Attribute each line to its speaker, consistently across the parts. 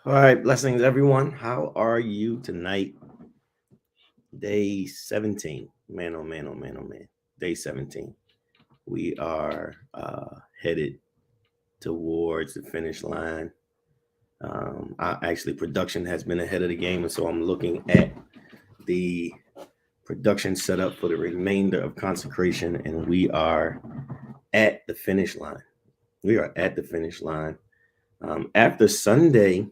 Speaker 1: All right, blessings, everyone. How are you tonight? Day 17. Man, oh man, oh man, oh man. Day 17. We are headed towards the finish line. Production has been ahead of the game, and so I'm looking at the production setup for the remainder of consecration, and we are at the finish line. We are at the finish line. After Sunday,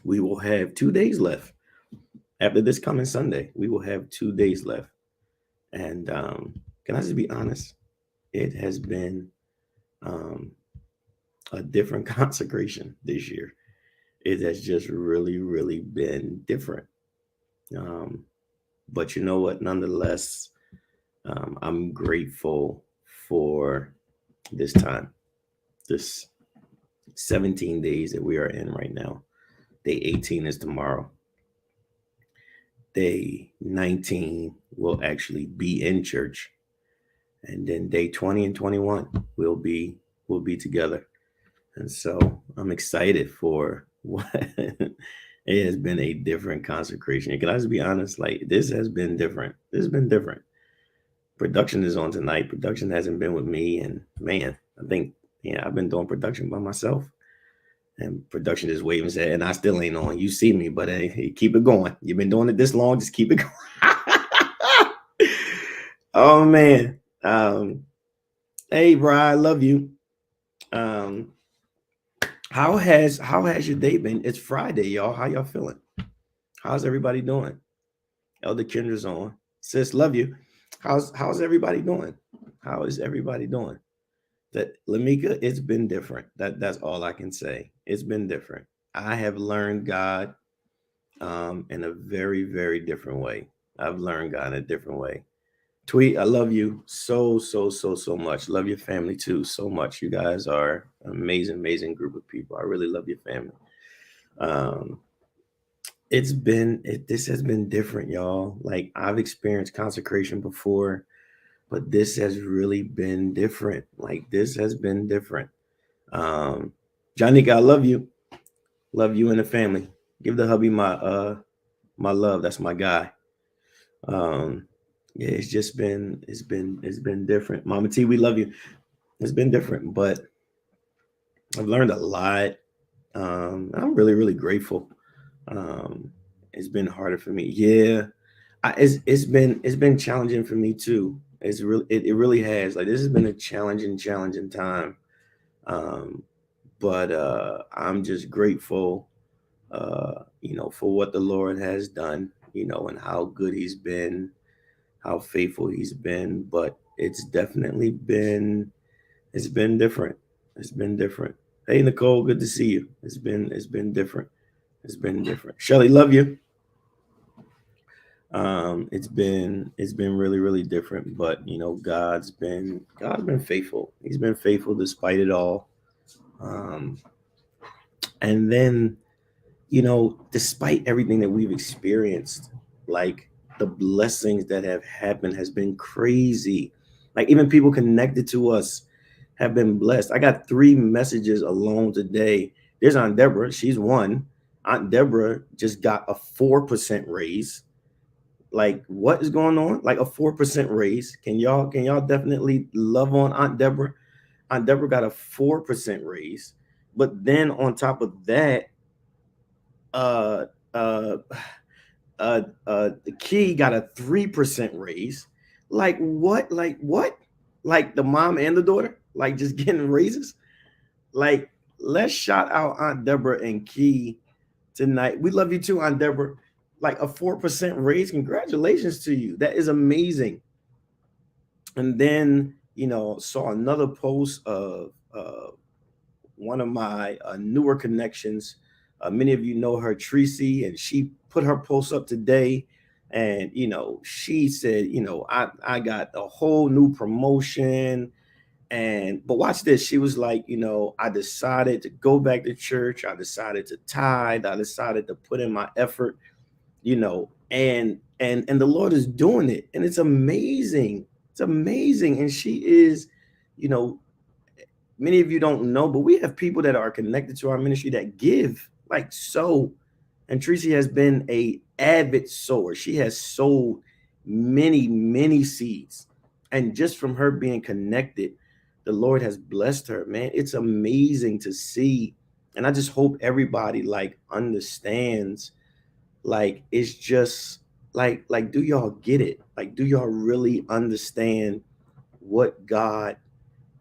Speaker 1: we will have 2 days left. After this coming Sunday, we will have 2 days left. And can I just be honest? It has been um, a different consecration this year. It has just really, really been different. Um, but you know what? Nonetheless, I'm grateful for this time, this 17 days that we are in right now. Day 18 is tomorrow. Day 19 will actually be in church, and then day 20 and 21 will be together. And so I'm excited for what it has been a different consecration. And can I just be honest? Like, this has been different. This has been different. Production is on tonight. Production hasn't been with me, and man, I think I've been doing production by myself. And production is waving said, and I still ain't on. You see me, but hey, keep it going. You've been doing it this long, just keep it going. Oh man. Hey, bro, I love you. Um, how has your day been? It's Friday, y'all. How y'all feeling? How's everybody doing? Elder Kendra's on. Sis, love you. How's everybody doing? How is everybody doing? That Lamika, it's been different. That's all I can say. It's been different. I have learned God in a very, very different way. I've learned God in a different way. Tweet, I love you so much. Love your family too so much. You guys are an amazing, amazing group of people. I really love your family. Um, this has been different, y'all. Like, I've experienced consecration before, but this has really been different. Like, this has been different. Um, Johnny, I love you and the family. Give the hubby my love. That's my guy. Um, yeah, it's been different. Mama T, we love you. It's been different, but I've learned a lot. I'm really, really grateful. Um, it's been harder for me. Yeah, it's been challenging for me too. It really has. Like, this has been a challenging time. Um, but I'm just grateful, for what the Lord has done, and how good He's been, how faithful He's been. But it's been different. It's been different. Hey, Nicole, good to see you. It's been different. It's been different. Shelly, love you. It's been really, really different. But God's been faithful. He's been faithful despite it all. Um, and then, despite everything that we've experienced, like, the blessings that have happened has been crazy. Like, even people connected to us have been blessed. I got 3 messages alone today. There's Aunt Deborah. She's one. Aunt Deborah just got a 4% raise. Like, what is going on? Like, a 4% raise. Can y'all definitely love on Aunt Deborah? Aunt Deborah got a 4% raise. But then on top of that, uh uh the key got a 3% raise. Like, what? Like, what? Like, the mom and the daughter, like, just getting raises. Like, let's shout out Aunt Deborah and Key tonight. We love you too, Aunt Deborah. Like, a 4% raise. Congratulations to you. That is amazing. And then, saw another post of one of my newer connections. Many of you know her, Tracy, and she put her post up today. And, she said, I got a whole new promotion. But watch this. She was like, I decided to go back to church. I decided to tithe. I decided to put in my effort, and the Lord is doing it. And it's amazing. It's amazing. And she is, you know, many of you don't know, but we have people that are connected to our ministry that give. like sow. And Tracy has been a avid sower. She has sowed many, many seeds. And just from her being connected, the Lord has blessed her, man. It's amazing to see. And I just hope everybody like understands, like it's just like do y'all get it? Like do y'all really understand what God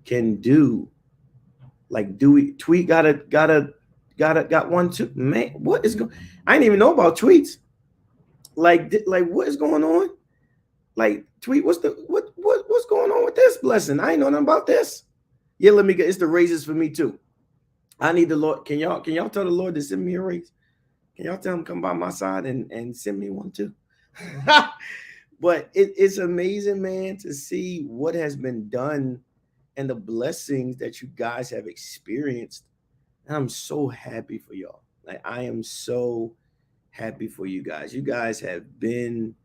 Speaker 1: can do? Like do we tweet got one too? Man, what is going, I didn't even know about tweets. Like what is going on? Like tweet, what's the what's going on with this blessing? I ain't know nothing about this. Yeah, let me get, it's the raises for me too. I need the Lord. Can y'all tell the Lord to send me a raise? Can y'all tell him come by my side and send me one too? But it's amazing, man, to see what has been done and the blessings that you guys have experienced. And I'm so happy for y'all. Like I am so happy for you guys. You guys have been,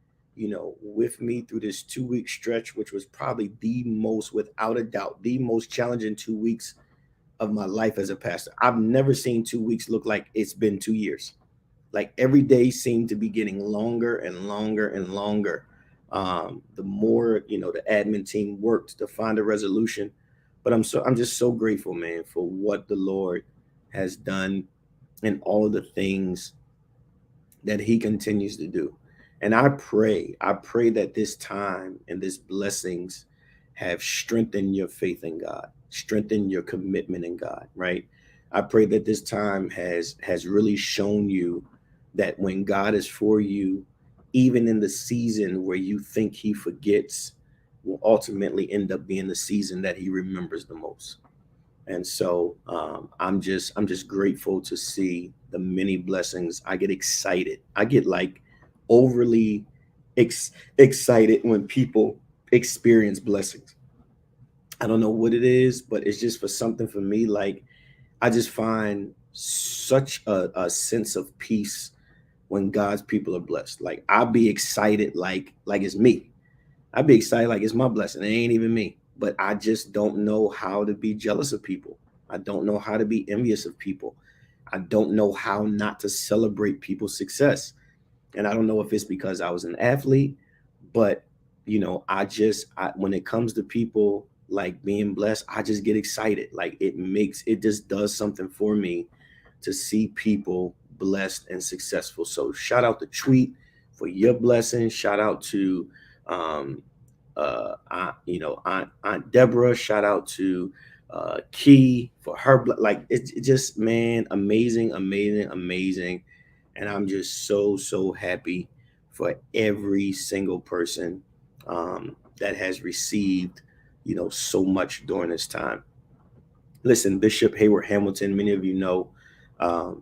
Speaker 1: with me through this 2 week stretch, which was probably the most, without a doubt, the most challenging 2 weeks of my life as a pastor. I've never seen 2 weeks look like it's been 2 years. Like every day seemed to be getting longer and longer and longer. The more, the admin team worked to find a resolution. But I'm just so grateful, man, for what the Lord has done and all of the things that he continues to do. And I pray that this time and this blessings have strengthened your faith in God, strengthened your commitment in God, right? I pray that this time has really shown you that when God is for you, even in the season where you think he forgets, will ultimately end up being the season that he remembers the most. And so I'm just grateful to see the many blessings. I get excited. I get like overly excited when people experience blessings. I don't know what it is, but it's just for something for me. Like I just find such a sense of peace when God's people are blessed. Like I'll be excited like it's me. I'd be excited like it's my blessing. It ain't even me. But I just don't know how to be jealous of people. I don't know how to be envious of people. I don't know how not to celebrate people's success. And I don't know if it's because I was an athlete, but when it comes to people like being blessed, I just get excited. Like it just does something for me to see people blessed and successful. So shout out to Tweet for your blessing. Shout out to um, Aunt Deborah. Shout out to Key for her. Like it's just, man, amazing, amazing, amazing. And I'm just so so happy for every single person that has received, so much during this time. Listen, Bishop Hayward Hamilton, many of you know,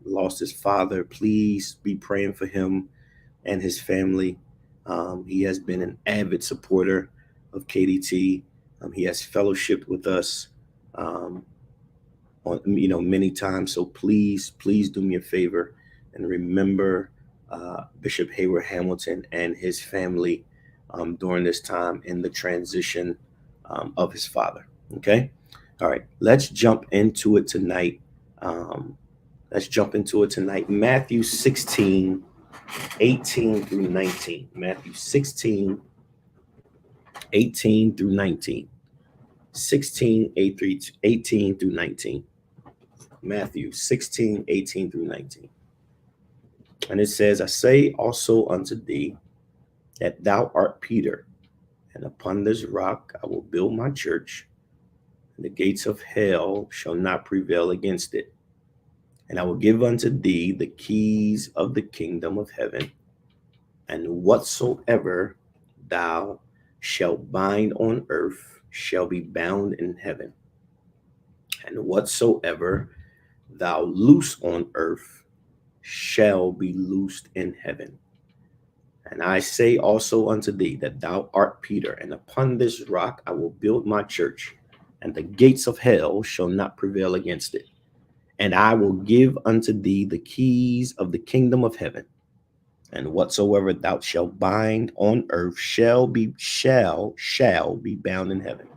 Speaker 1: lost his father. Please be praying for him and his family. He has been an avid supporter of KDT. He has fellowshiped with us um, on, many times. So please, please do me a favor and remember Bishop Hayward Hamilton and his family during this time in the transition of his father. Okay. All right. Let's jump into it tonight. Um, let's jump into it tonight. Matthew 16, 18 through 19. Matthew 16, 18 through 19. 16, 18 through 19. Matthew 16, 18 through 19. And it says, I say also unto thee that thou art Peter, and upon this rock I will build my church, and the gates of hell shall not prevail against it. And I will give unto thee the keys of the kingdom of heaven, and whatsoever thou shalt bind on earth shall be bound in heaven, and whatsoever thou loose on earth shall be loosed in heaven. And I say also unto thee that thou art Peter, and upon this rock I will build my church, and the gates of hell shall not prevail against it. And I will give unto thee the keys of the kingdom of heaven. And whatsoever thou shalt bind on earth shall be bound in heaven.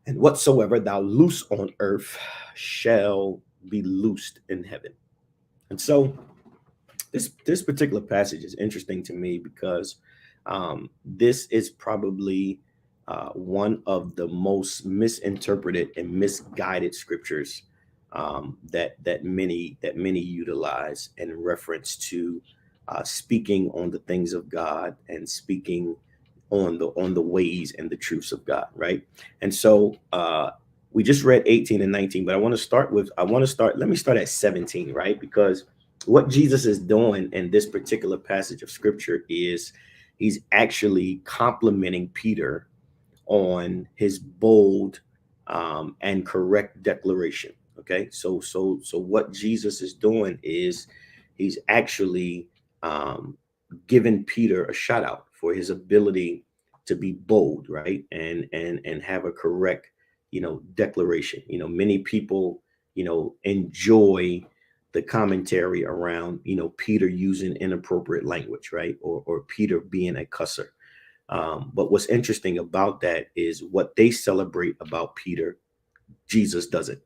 Speaker 1: And whatsoever thou loose on earth shall be loosed in heaven. And so this particular passage is interesting to me because this is probably one of the most misinterpreted and misguided scriptures that many utilize in reference to speaking on the things of God and speaking on the ways and the truths of God, right? And so we just read 18 and 19, but let me start at 17, right? Because what Jesus is doing in this particular passage of scripture is he's actually complimenting Peter on his bold and correct declaration. Okay, so what Jesus is doing is he's actually giving Peter a shout out for his ability to be bold, right, and have a correct, declaration. Many people, enjoy the commentary around, Peter using inappropriate language, right, or Peter being a cusser. But what's interesting about that is what they celebrate about Peter, Jesus doesn't.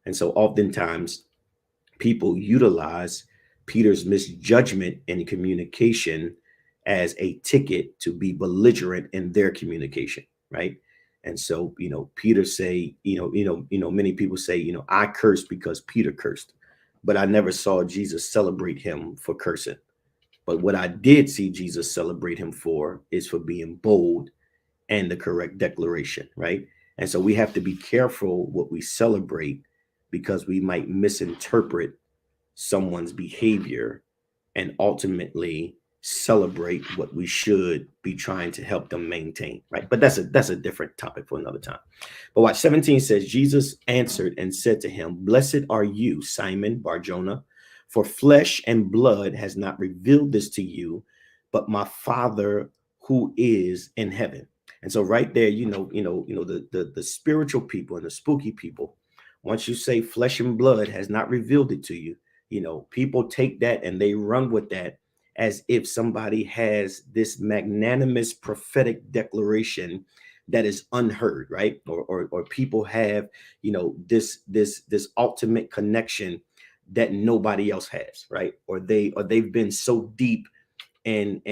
Speaker 1: And so oftentimes people utilize Peter's misjudgment in communication as a ticket to be belligerent in their communication, right? And so, Peter say, many people say, I cursed because Peter cursed, but I never saw Jesus celebrate him for cursing. But what I did see Jesus celebrate him for is for being bold and the correct declaration, right? And so we have to be careful what we celebrate because we might misinterpret someone's behavior and ultimately celebrate what we should be trying to help them maintain, right? But that's a different topic for another time. But watch, 17 says, Jesus answered and said to him, blessed are you, Simon Barjona, for flesh and blood has not revealed this to you, but my Father who is in heaven. And so right there, the spiritual people and the spooky people, once you say flesh and blood has not revealed it to you, people take that and they run with that as if somebody has this magnanimous prophetic declaration that is unheard, right? Or people have, this ultimate connection that nobody else has, right? Or they've been so deep and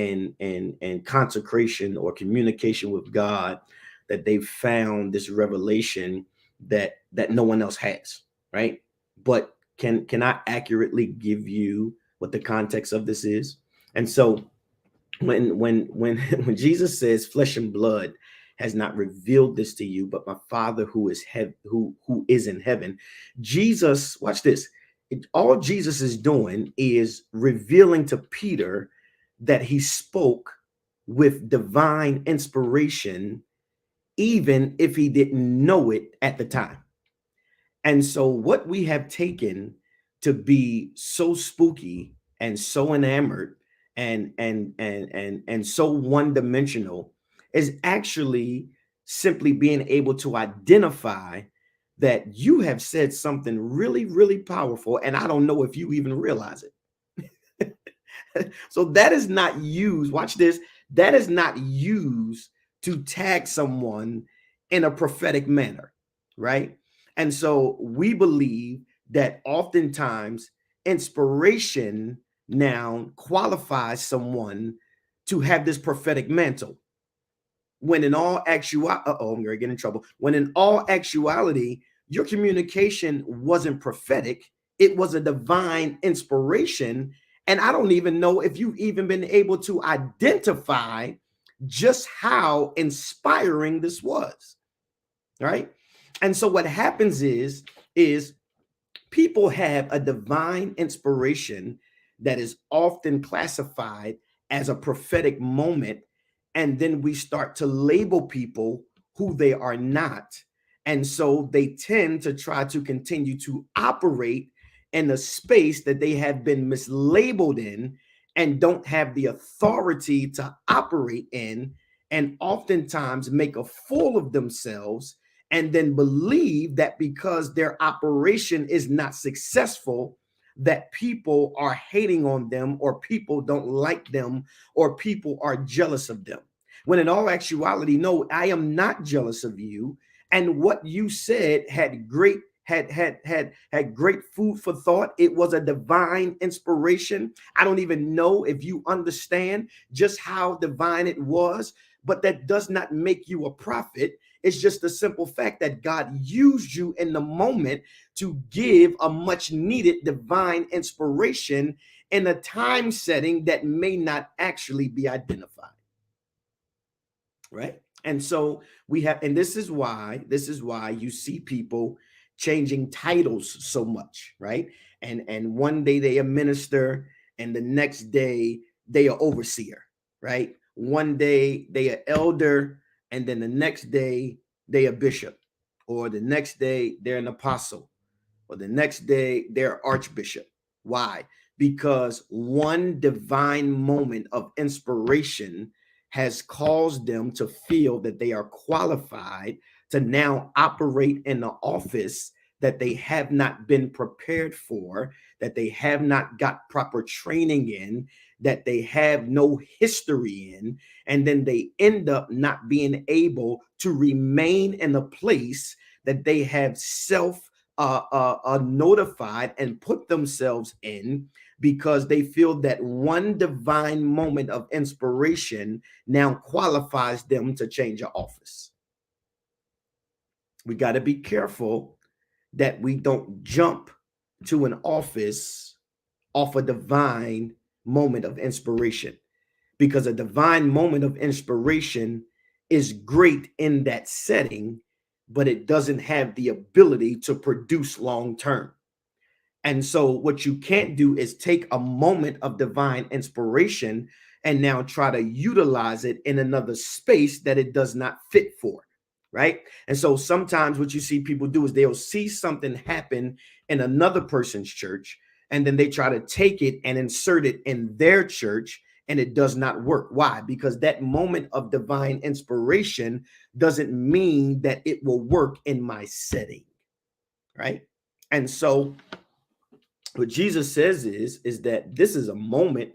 Speaker 1: consecration or communication with God that they've found this revelation that no one else has, right? But can I accurately give you what the context of this is? And so when when Jesus says flesh and blood has not revealed this to you, but my Father who is in heaven, Jesus, watch this. All Jesus is doing is revealing to Peter that he spoke with divine inspiration, even if he didn't know it at the time. And so what we have taken to be so spooky and so enamored and so one-dimensional is actually simply being able to identify that you have said something really, really powerful, and I don't know if you even realize it. So that is not used, watch this, that is not used to tag someone in a prophetic manner, right? And so we believe that oftentimes inspiration now qualifies someone to have this prophetic mantle. When in all actuality, I'm gonna get in trouble. When in all actuality, your communication wasn't prophetic, it was a divine inspiration. And I don't even know if you've even been able to identify just how inspiring this was, right? And so what happens is people have a divine inspiration that is often classified as a prophetic moment, and then we start to label people who they are not. And so they tend to try to continue to operate in a space that they have been mislabeled in and don't have the authority to operate in, and oftentimes make a fool of themselves and then believe that because their operation is not successful, that people are hating on them, or people don't like them, or people are jealous of them. When in all actuality, no, I am not jealous of you. And what you said had great had great food for thought. It was a divine inspiration. I don't even know if you understand just how divine it was, but that does not make you a prophet. It's just a simple fact that God used you in the moment to give a much needed divine inspiration in a time setting that may not actually be identified. Right? And so we have, and this is why you see people changing titles so much, right? And one day they are minister, and the next day they are overseer, right? One day they are elder, and then the next day they are bishop, or the next day they're an apostle, or the next day they're archbishop. Why? Because one divine moment of inspiration has caused them to feel that they are qualified to now operate in the office that they have not been prepared for, that they have not got proper training in, that they have no history in, and then they end up not being able to remain in a place that they have notified and put themselves in, because they feel that one divine moment of inspiration now qualifies them to change an office. We got to be careful that we don't jump to an office off a divine moment of inspiration, because a divine moment of inspiration is great in that setting, but it doesn't have the ability to produce long term. And so, what you can't do is take a moment of divine inspiration and now try to utilize it in another space that it does not fit for. Right. And so, sometimes what you see people do is they'll see something happen in another person's church, and then they try to take it and insert it in their church, and it does not work. Why? Because that moment of divine inspiration doesn't mean that it will work in my setting. Right. And so, what Jesus says is that this is a moment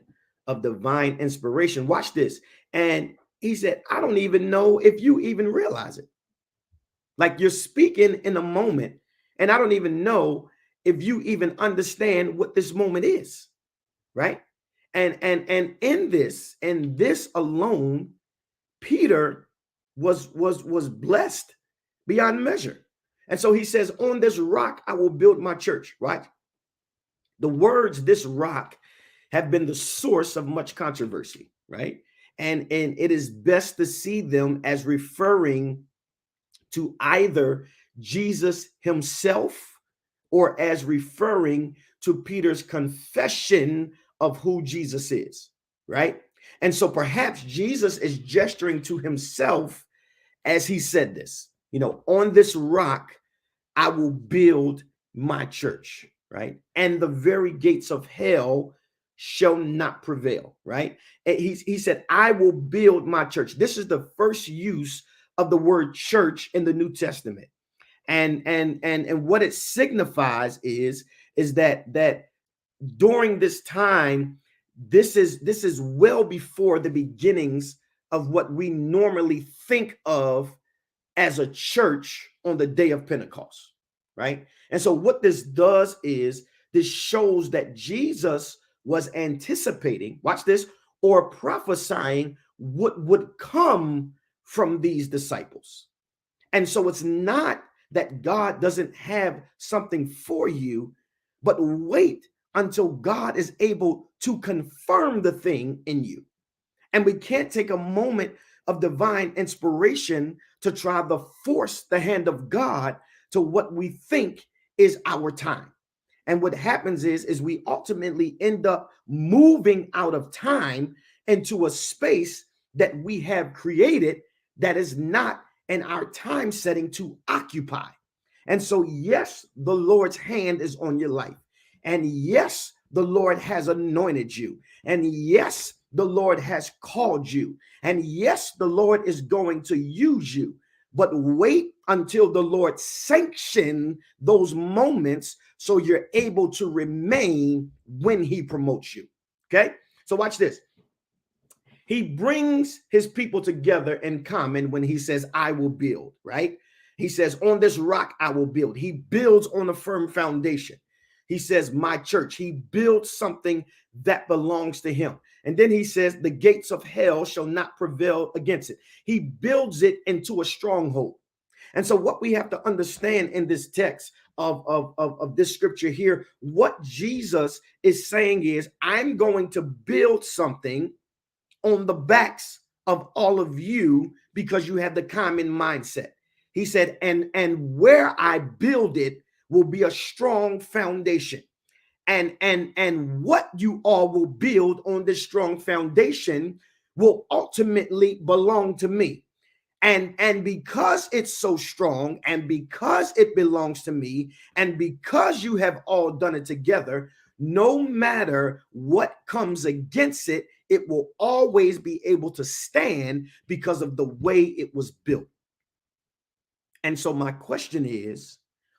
Speaker 1: of divine inspiration. Watch this. And he said, I don't even know if you even realize it. Like, you're speaking in a moment, and I don't even know if you even understand what this moment is. Right. And in this alone, Peter was blessed beyond measure. And so he says, on this rock I will build my church. Right. The words "this rock" have been the source of much controversy, right? And it is best to see them as referring to either Jesus himself, or as referring to Peter's confession of who Jesus is, right? And so perhaps Jesus is gesturing to himself as he said this, on this rock I will build my church, right? And the very gates of hell shall not prevail, right? And he said, I will build my church. This is the first use of the word church in the New Testament. And what it signifies is that during this time, this is well before the beginnings of what we normally think of as a church on the day of Pentecost, right? And so what this does is this shows that Jesus was anticipating, watch this, or prophesying what would come from these disciples. And so it's not that God doesn't have something for you, but wait until God is able to confirm the thing in you. And we can't take a moment of divine inspiration to try to force the hand of God to what we think is our time. And what happens is we ultimately end up moving out of time into a space that we have created that is not in our time setting to occupy. And so, yes, the Lord's hand is on your life. And yes, the Lord has anointed you. And yes, the Lord has called you. And yes, the Lord is going to use you. But wait until the Lord sanction those moments so you're able to remain when he promotes you. Okay? So watch this. He brings his people together in common when he says, I will build, right? He says, on this rock I will build. He builds on a firm foundation. He says, my church. He builds something that belongs to him. And then he says, the gates of hell shall not prevail against it. He builds it into a stronghold. And so what we have to understand in this text of this scripture here, what Jesus is saying is, I'm going to build something on the backs of all of you because you have the common mindset. He said, and where I build it will be a strong foundation. And what you all will build on this strong foundation will ultimately belong to me. And because it's so strong, and because it belongs to me, and because you have all done it together, no matter what comes against it, it will always be able to stand because of the way it was built. And so my question is,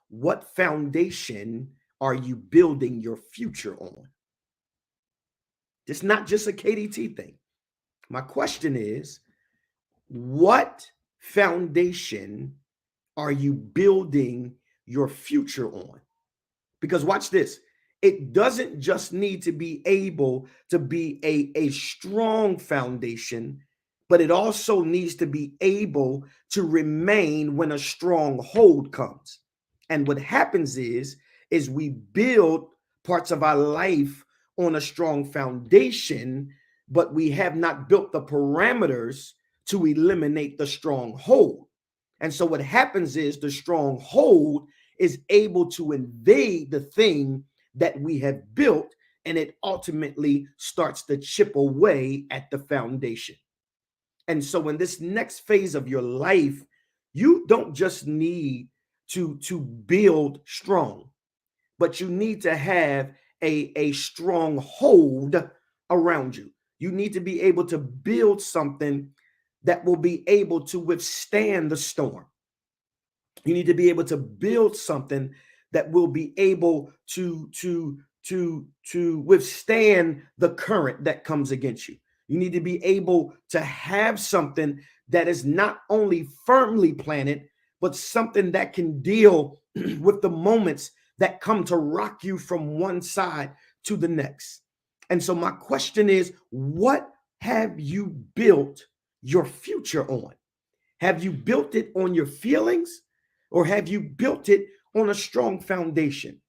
Speaker 1: what foundation are you building your future on? It's not just a KDT thing. My question is, what foundation are you building your future on? Because watch this. It doesn't just need to be able to be a strong foundation, but it also needs to be able to remain when a stronghold comes. And what happens is we build parts of our life on a strong foundation, but we have not built the parameters to eliminate the stronghold. And so what happens is the stronghold is able to invade the thing that we have built, and it ultimately starts to chip away at the foundation. And so in this next phase of your life, you don't just need to build strong, but you need to have a strong hold around you. You need to be able to build something that will be able to withstand the storm. You need to be able to build something that will be able to withstand the current that comes against you. You need to be able to have something that is not only firmly planted, but something that can deal with the moments that come to rock you from one side to the next. And so my question is, what have you built your future on? Have you built it on your feelings, or have you built it on a strong foundation?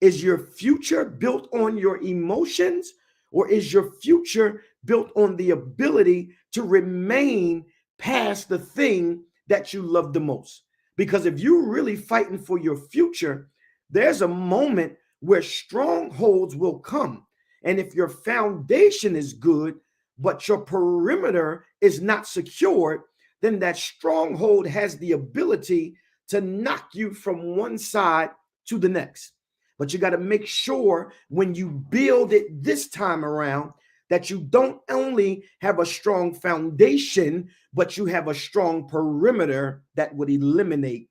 Speaker 1: Is your future built on your emotions, or is your future built on the ability to remain past the thing that you love the most? Because if you're really fighting for your future, there's a moment where strongholds will come. And if your foundation is good, but your perimeter is not secured, then that stronghold has the ability to knock you from one side to the next. But you got to make sure when you build it this time around that you don't only have a strong foundation, but you have a strong perimeter that would eliminate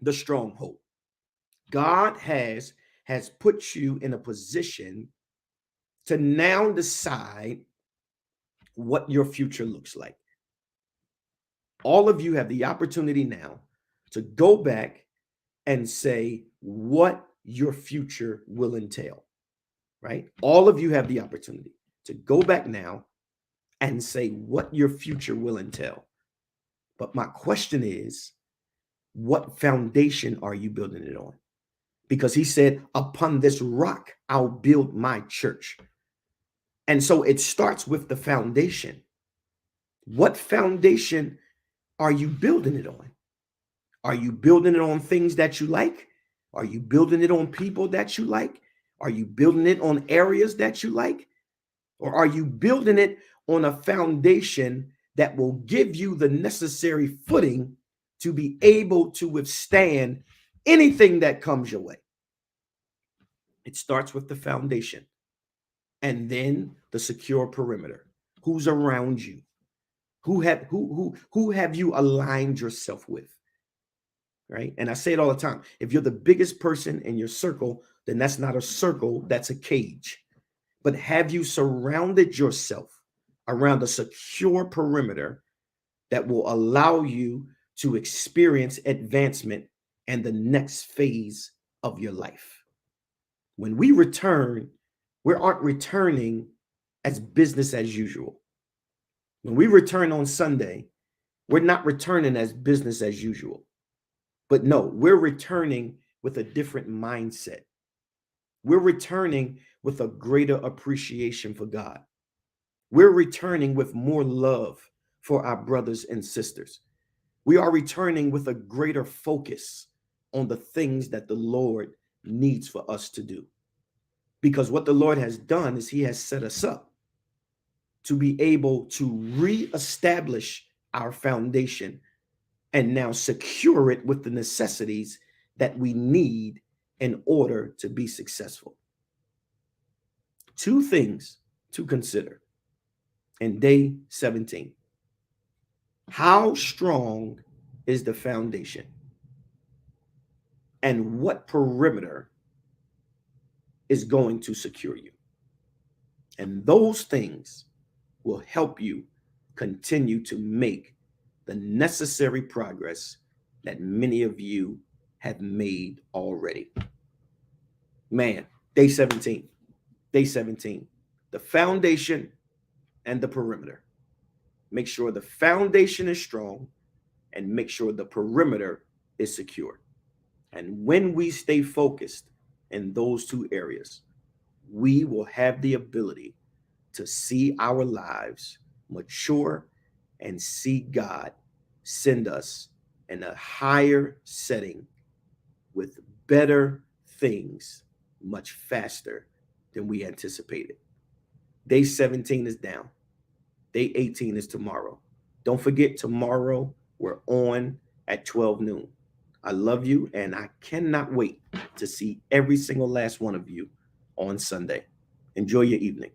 Speaker 1: the stronghold. God has put you in a position to now decide what your future looks like. All of you have the opportunity now to go back and say what your future will entail, right? All of you have the opportunity to go back now and say what your future will entail. But my question is, what foundation are you building it on? Because he said, upon this rock, I'll build my church. And so it starts with the foundation. What foundation are you building it on? Are you building it on things that you like? Are you building it on people that you like? Are you building it on areas that you like? Or are you building it on a foundation that will give you the necessary footing to be able to withstand anything that comes your way? It starts with the foundation, and then the secure perimeter. Who's around you? Who have you aligned yourself with? Right? And I say it all the time. If you're the biggest person in your circle, then that's not a circle, that's a cage. But have you surrounded yourself around a secure perimeter that will allow you to experience advancement and the next phase of your life. When we return, we aren't returning as business as usual. When we return on Sunday, we're not returning as business as usual. But no, we're returning with a different mindset. We're returning with a greater appreciation for God. We're returning with more love for our brothers and sisters. We are returning with a greater focus on the things that the Lord needs for us to do. Because what the Lord has done is he has set us up to be able to reestablish our foundation and now secure it with the necessities that we need in order to be successful. Two things to consider in day 17. How strong is the foundation? And what perimeter is going to secure you? And those things will help you continue to make the necessary progress that many of you have made already. Man, day 17. Day 17. The foundation and the perimeter. Make sure the foundation is strong and make sure the perimeter is secure. And when we stay focused in those two areas, we will have the ability to see our lives mature and see God send us in a higher setting with better things much faster than we anticipated. Day 17 is down. Day 18 is tomorrow. Don't forget, tomorrow we're on at 12 noon. I love you, and I cannot wait to see every single last one of you on Sunday. Enjoy your evening.